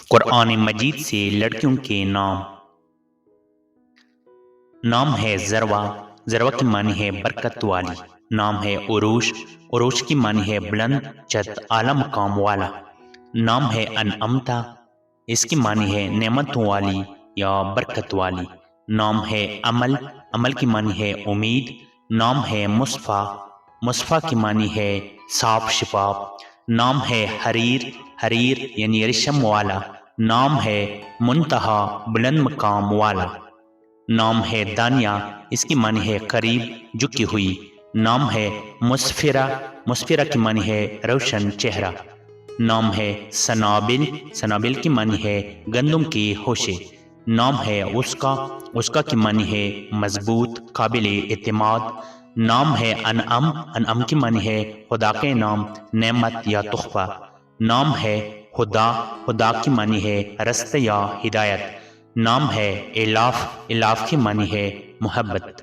قرآن مجید سے لڑکیوں کے نام ہے ذروہ، ذروہ کی معنی ہے برکت والی۔ نام ہے عروش، عروش کی معنی ہے بلند چت اعلی مقام والا۔ نام ہے انعمتا، اس کی معنی ہے نعمتوں والی یا برکت والی۔ نام ہے عمل، عمل کی معنی ہے امید۔ نام ہے مصفا، مصفا کی معنی ہے صاف شفاف۔ نام ہے حریر، حریر یعنی ریشم والا۔ نام ہے منتہا، بلند مقام والا۔ نام ہے دانیہ، اس کی معنی ہے قریب، جھکی ہوئی۔ نام ہے مسفرہ، مسفرہ کی معنی ہے روشن چہرہ۔ نام ہے سنابل، سنابل کی معنی ہے گندم کی ہوشے۔ نام ہے وسقا، وسقا کی معنی ہے مضبوط، قابل اعتماد۔ نام ہے انعم، انعم کی معنی ہے خدا کے نام، نعمت یا تحفہ۔ نام ہے ہدا، ہدا کی معنی ہے رستہ یا ہدایت۔ نام ہے الاف، الاف کی معنی ہے محبت۔